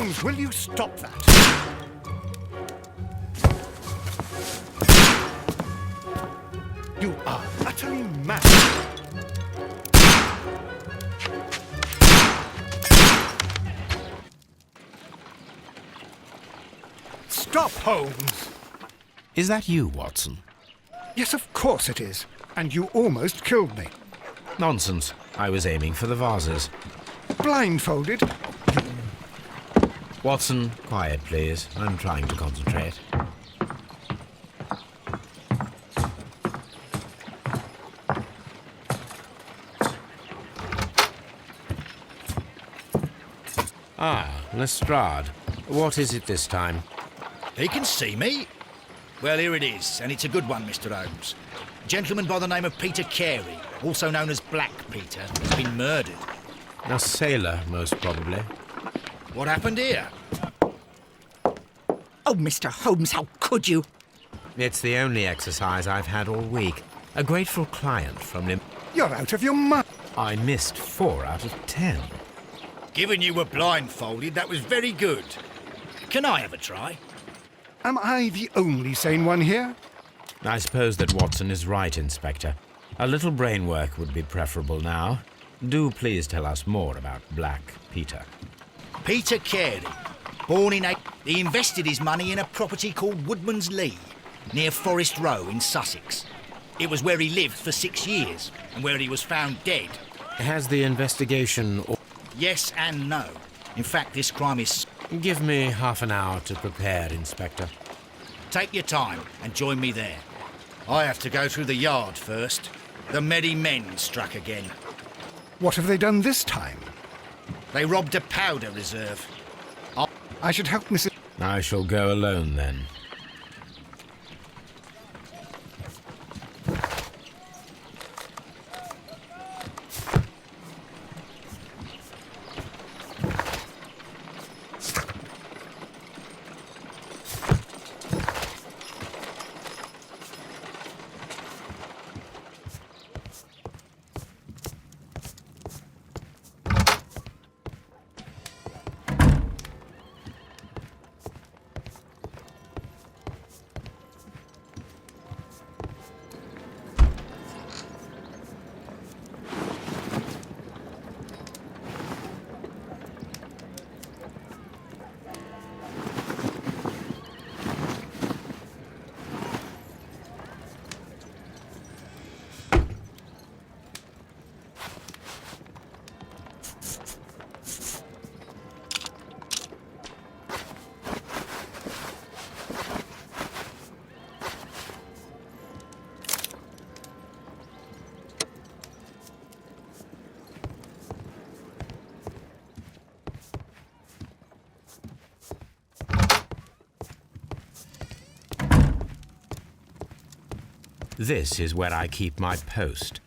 Holmes, will you stop that? You are utterly mad. Stop, Holmes! Is that you, Watson? Yes, of course it is. And you almost killed me. Nonsense. I was aiming for the vases. Blindfolded? Watson, quiet, please. I'm trying to concentrate. Ah, Lestrade. What is it this time? He can see me. Well, here it is, and it's a good one, Mr. Holmes. A gentleman by the name of Peter Carey, also known as Black Peter, has been murdered. A sailor, most probably. What happened here? Oh, Mr. Holmes, how could you? It's the only exercise I've had all week. A grateful client from Lim... You're out of your mind. I missed 4 out of 10. Given you were blindfolded, that was very good. Can I have a try? Am I the only sane one here? I suppose that Watson is right, Inspector. A little brain work would be preferable now. Do please tell us more about Black Peter. Peter Carey, born in He invested his money in a property called Woodman's Lee, near Forest Row in Sussex. It was where he lived for 6 years, and where he was found dead. Has the investigation... Yes and no. In fact, this crime is... Give me half an hour to prepare, Inspector. Take your time and join me there. I have to go through the yard first. The Merry Men struck again. What have they done this time? They robbed a powder reserve. I should help Mrs. I shall go alone, then. This is where I keep my post.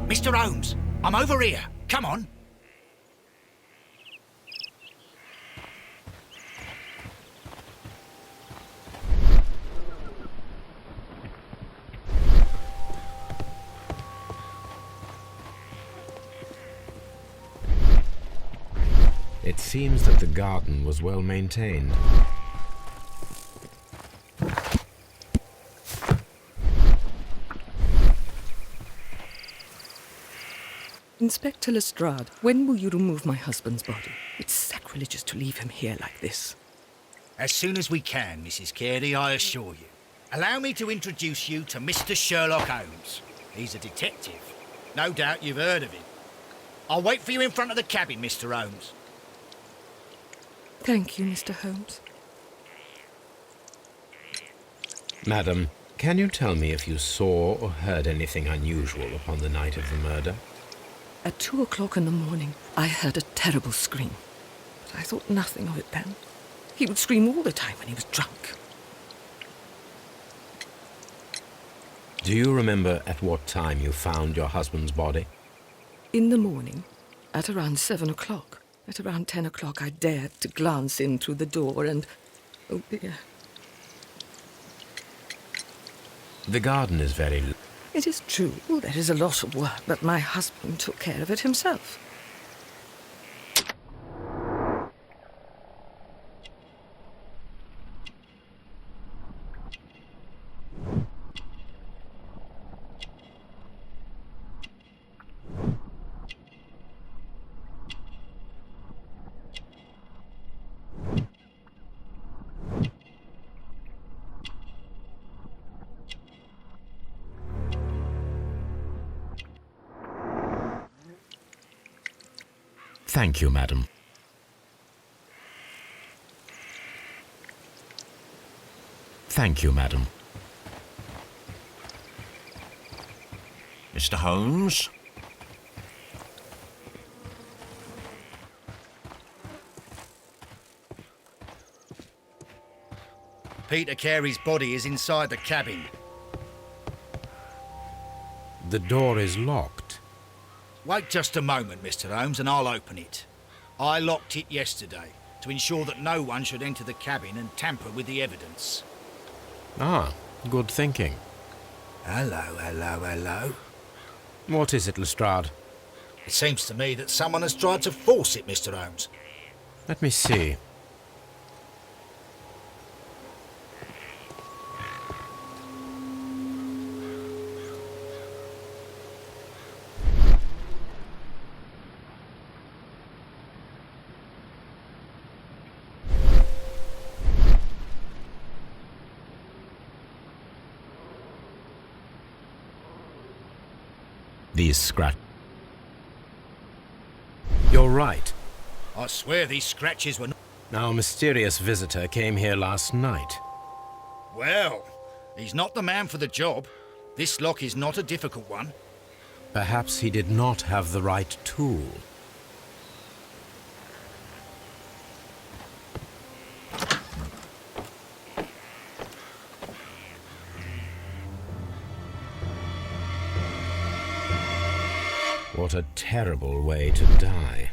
Mr. Holmes, I'm over here. Come on. It seems that the garden was well maintained. Inspector Lestrade, when will you remove my husband's body? It's sacrilegious to leave him here like this. As soon as we can, Mrs. Carey, I assure you. Allow me to introduce you to Mr. Sherlock Holmes. He's a detective. No doubt you've heard of him. I'll wait for you in front of the cabin, Mr. Holmes. Thank you, Mr. Holmes. Madam, can you tell me if you saw or heard anything unusual upon the night of the murder? At 2 o'clock in the morning, I heard a terrible scream. But I thought nothing of it then. He would scream all the time when he was drunk. Do you remember at what time you found your husband's body? In the morning, at around 7 o'clock. At around 10 o'clock, I dared to glance in through the door and... oh dear. The garden is very... It is true, there is a lot of work, but my husband took care of it himself. Thank you, madam. Thank you, madam. Mr. Holmes? Peter Carey's body is inside the cabin. The door is locked. Wait just a moment, Mr. Holmes, and I'll open it. I locked it yesterday to ensure that no one should enter the cabin and tamper with the evidence. Ah, good thinking. Hello. What is it, Lestrade? It seems to me that someone has tried to force it, Mr. Holmes. Let me see. These scratch... You're right. I swear these scratches were not... Our mysterious visitor came here last night. Well, he's not the man for the job. This lock is not a difficult one. Perhaps he did not have the right tool. What a terrible way to die.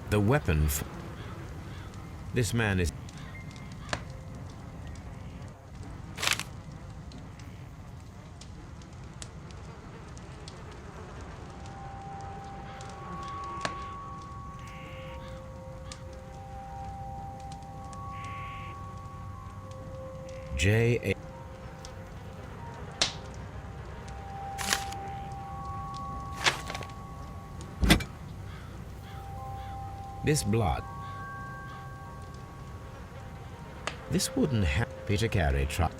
The weapon... This man is... J.A. This blood. This wouldn't have Peter Carey tried.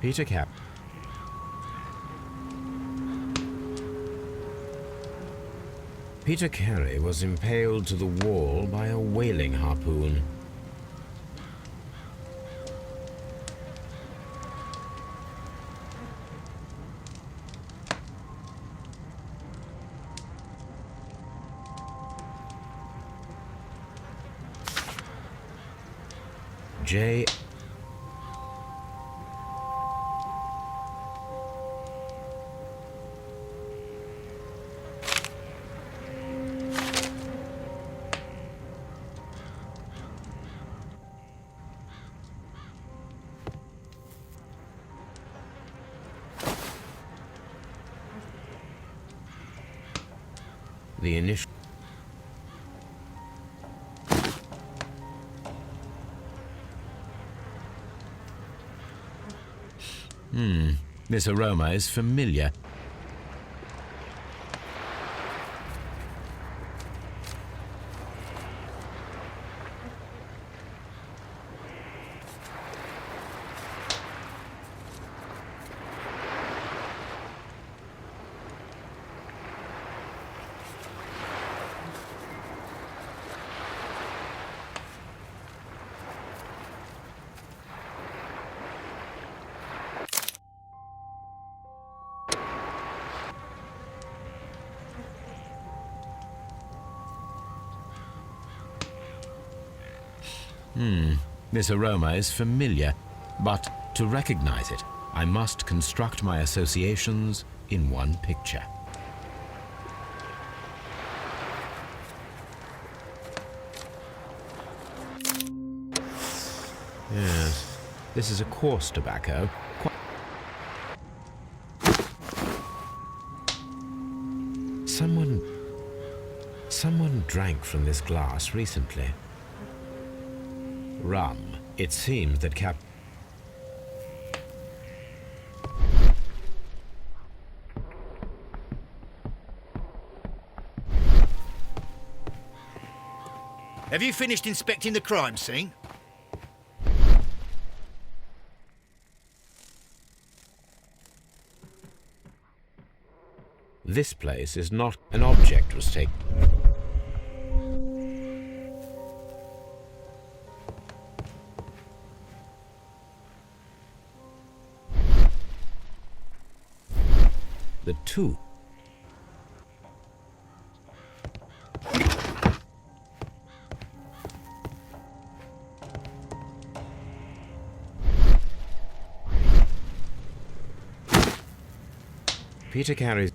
Peter Carey. Peter Carey was impaled to the wall by a whaling harpoon. J. The initial... This aroma is familiar. This aroma is familiar, but to recognize it, I must construct my associations in one picture. Yes, this is a coarse tobacco. Someone drank from this glass recently. Rum. It seems that Have you finished inspecting the crime scene? this place is not an object was taken. The two. Peter carries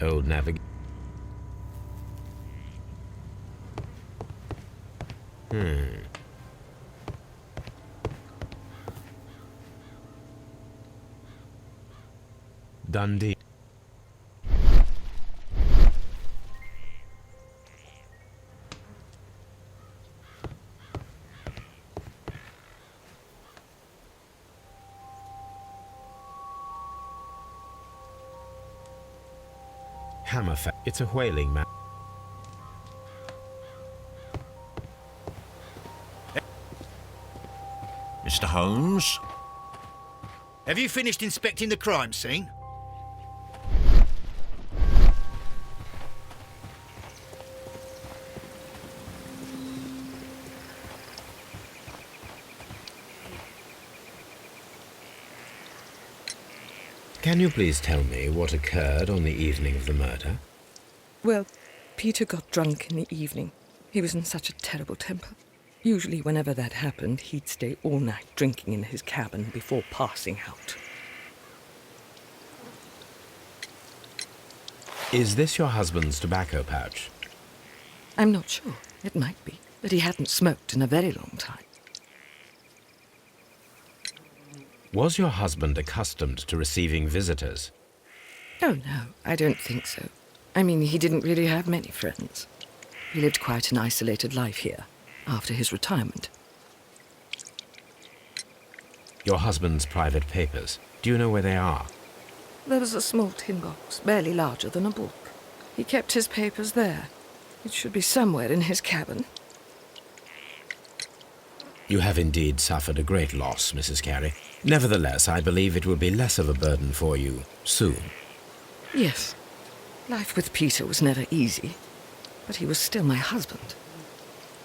old navigation. Dundee. Hammerfest. It's a whaling map. Mr. Holmes? Have you finished inspecting the crime scene? Can you please tell me what occurred on the evening of the murder? Well, Peter got drunk in the evening. He was in such a terrible temper. Usually whenever that happened, he'd stay all night drinking in his cabin before passing out. Is this your husband's tobacco pouch? I'm not sure. It might be, but he hadn't smoked in a very long time. Was your husband accustomed to receiving visitors? Oh, no, I don't think so. I mean, he didn't really have many friends. He lived quite an isolated life here, after his retirement. Your husband's private papers. Do you know where they are? There was a small tin box, barely larger than a book. He kept his papers there. It should be somewhere in his cabin. You have indeed suffered a great loss, Mrs. Carey. Nevertheless, I believe it will be less of a burden for you soon. Yes. Life with Peter was never easy, but he was still my husband.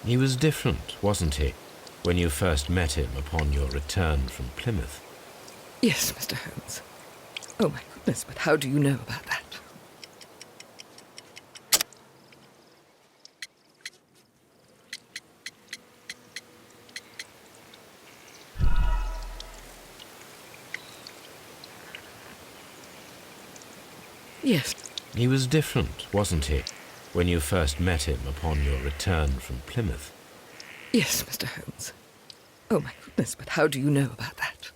He was different, wasn't he, when you first met him upon your return from Plymouth? Yes, Mr. Holmes. Oh, my goodness, but how do you know about that? Yes. He was different, wasn't he, when you first met him upon your return from Plymouth? Yes, Mr. Holmes. Oh, my goodness, but how do you know about that?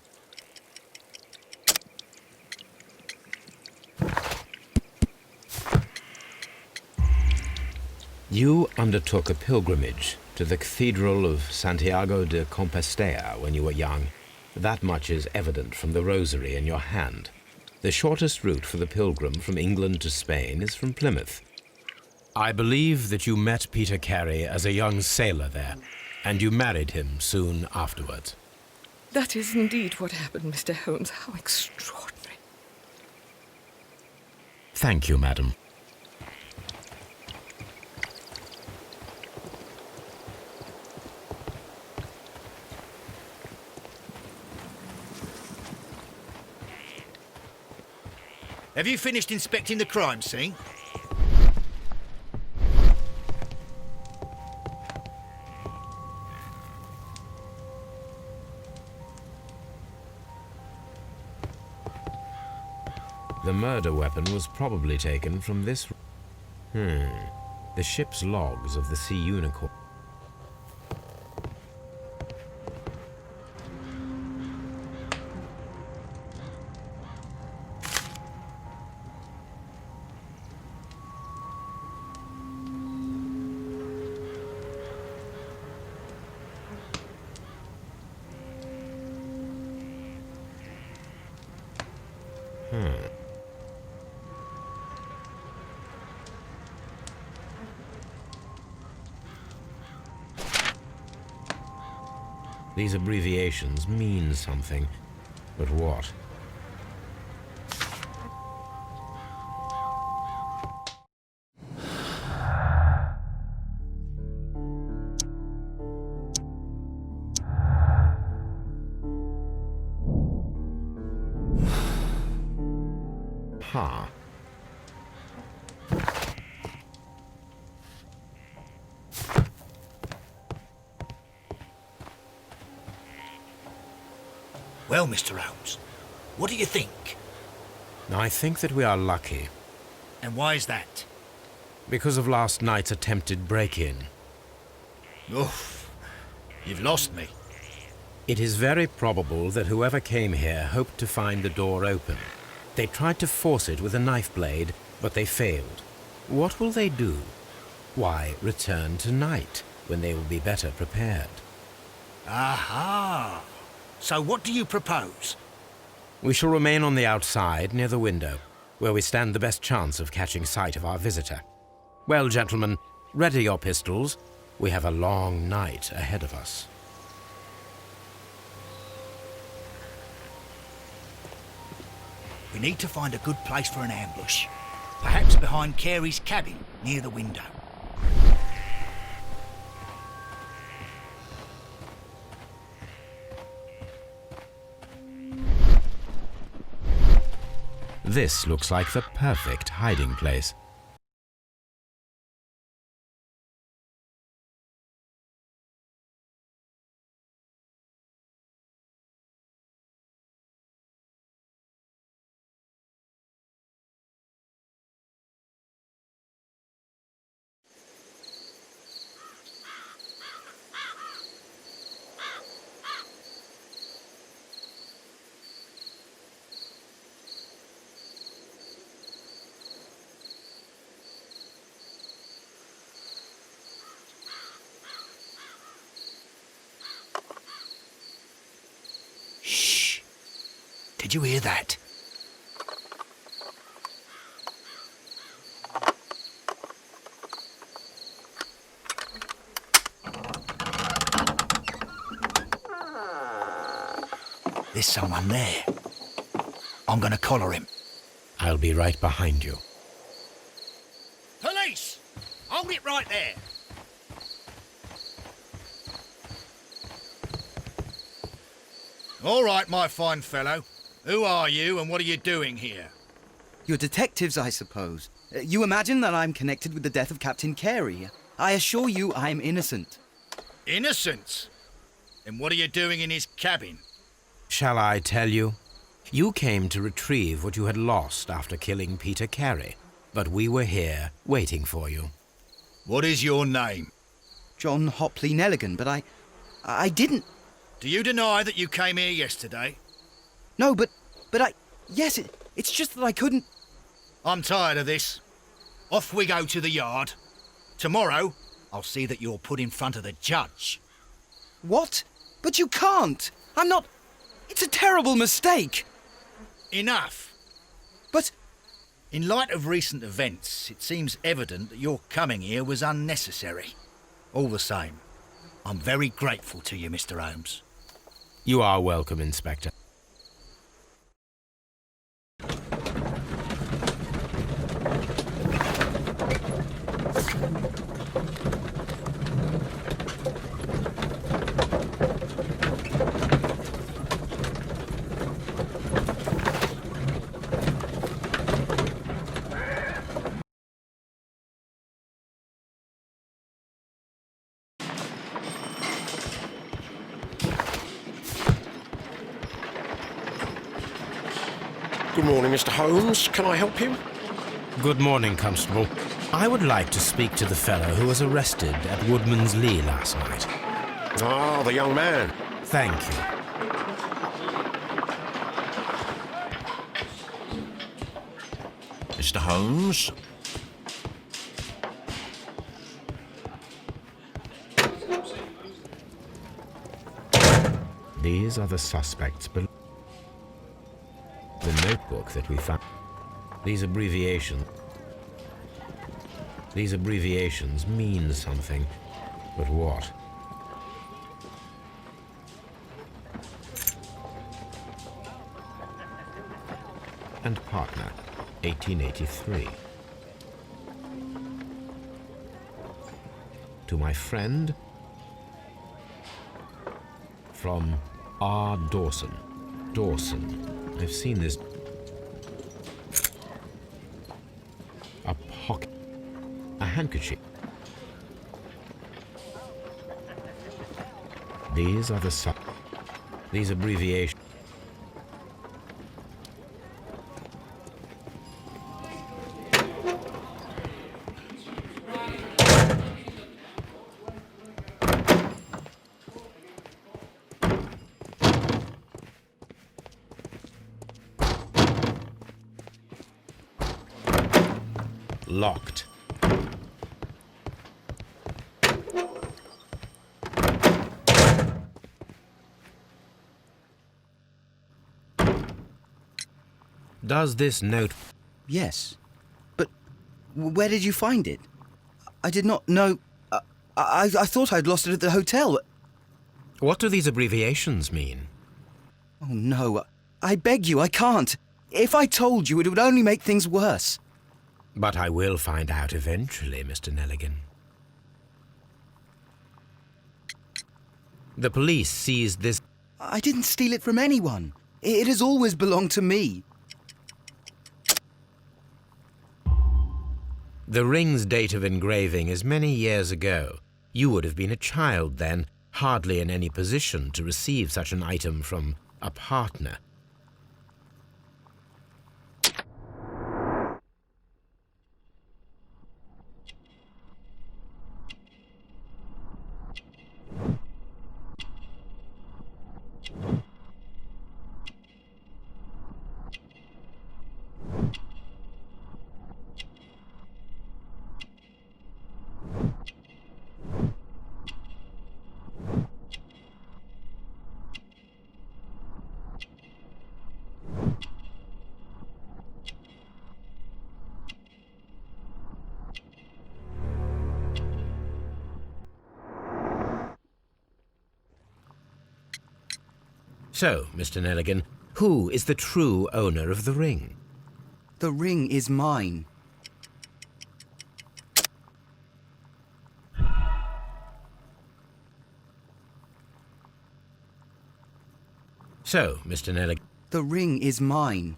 You undertook a pilgrimage to the Cathedral of Santiago de Compostela when you were young. That much is evident from the rosary in your hand. The shortest route for the pilgrim from England to Spain is from Plymouth. I believe that you met Peter Carey as a young sailor there, and you married him soon afterwards. That is indeed what happened, Mr. Holmes. How extraordinary. Thank you, madam. Have you finished inspecting the crime scene? The murder weapon was probably taken from this... The ship's logs of the Sea Unicorn. These abbreviations mean something, but what? Huh. Well, Mr. Holmes, what do you think? I think that we are lucky, And why is that? because of last night's attempted break-in. Oof, you've lost me. It is very probable that whoever came here hoped to find the door open. They tried to force it with a knife blade, but they failed. What will they do? Why, return tonight, when they will be better prepared. Aha! So what do you propose? We shall remain on the outside, near the window, where we stand the best chance of catching sight of our visitor. Well, gentlemen, ready your pistols. We have a long night ahead of us. We need to find a good place for an ambush. Perhaps behind Carey's cabin, near the window. This looks like the perfect hiding place. Shh! Did you hear that? There's someone there. I'm gonna collar him. I'll be right behind you. Police! Hold it right there. All right, my fine fellow. Who are you and what are you doing here? You're detectives, I suppose. You imagine that I'm connected with the death of Captain Carey. I assure you I'm innocent. Innocent? And what are you doing in his cabin? Shall I tell you? You came to retrieve what you had lost after killing Peter Carey, but we were here waiting for you. What is your name? John Hopley Nelligan, but I didn't... Do you deny that you came here yesterday? No, but yes, it's just that I couldn't... I'm tired of this. Off we go to the yard. Tomorrow, I'll see that you're put in front of the judge. What? But you can't! I'm not... It's a terrible mistake! Enough! But... In light of recent events, it seems evident that your coming here was unnecessary. All the same, I'm very grateful to you, Mr. Holmes. You are welcome, Inspector. Good morning, Mr. Holmes. Can I help you? Good morning, Constable. I would like to speak to the fellow who was arrested at Woodman's Lee last night. Ah, the young man. Thank you. Mr. Holmes? These are the suspects below. The notebook that we found. These abbreviations mean something. But what? And partner, 1883. To my friend, from R. Dawson. Dawson. I've seen this. A pocket. A handkerchief. These are these abbreviations. Locked. Does this note... Yes. But where did you find it? I did not know... I thought I'd lost it at the hotel. What do these abbreviations mean? Oh, no. I beg you, I can't. If I told you, it would only make things worse. But I will find out eventually, Mr. Nelligan. The police seized this... I didn't steal it from anyone. It has always belonged to me. The ring's date of engraving is many years ago. You would have been a child then, hardly in any position to receive such an item from a partner. So, Mr. Nelligan, who is the true owner of the ring? The ring is mine. So, Mr. Nelligan... The ring is mine.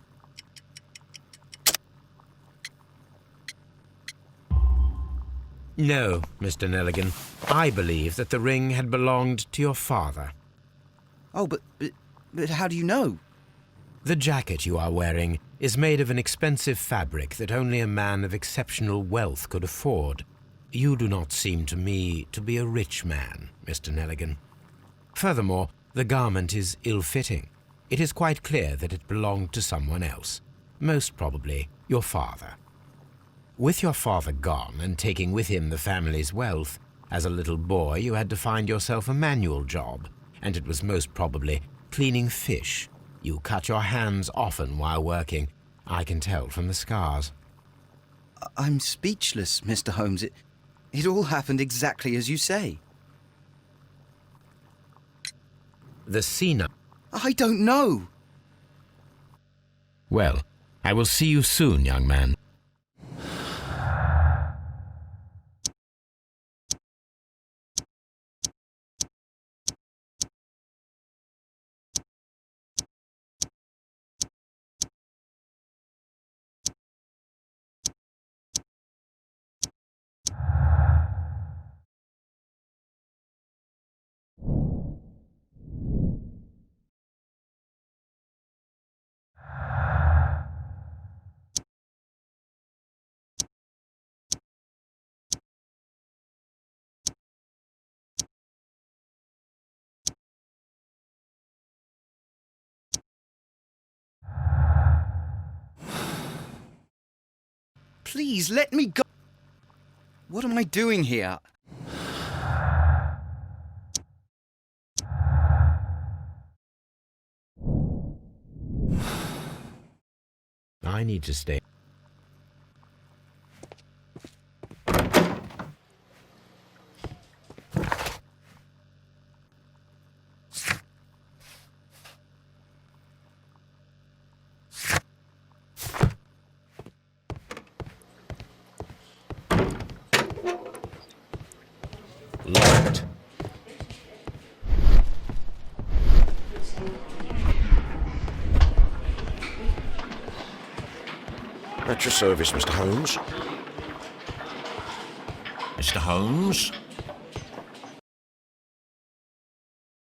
No, Mr. Nelligan. I believe that the ring had belonged to your father. Oh, but how do you know? The jacket you are wearing is made of an expensive fabric that only a man of exceptional wealth could afford. You do not seem to me to be a rich man, Mr. Nelligan. Furthermore, the garment is ill-fitting. It is quite clear that it belonged to someone else, most probably your father. With your father gone and taking with him the family's wealth, As a little boy, you had to find yourself a manual job, and it was most probably cleaning fish. You cut your hands often while working. I can tell from the scars. I'm speechless, Mr. Holmes. It all happened exactly as you say. The senile... I don't know. Well, I will see you soon, young man. Please, let me go. What am I doing here? I need to stay. Locked. At your service, Mr. Holmes. Mr. Holmes?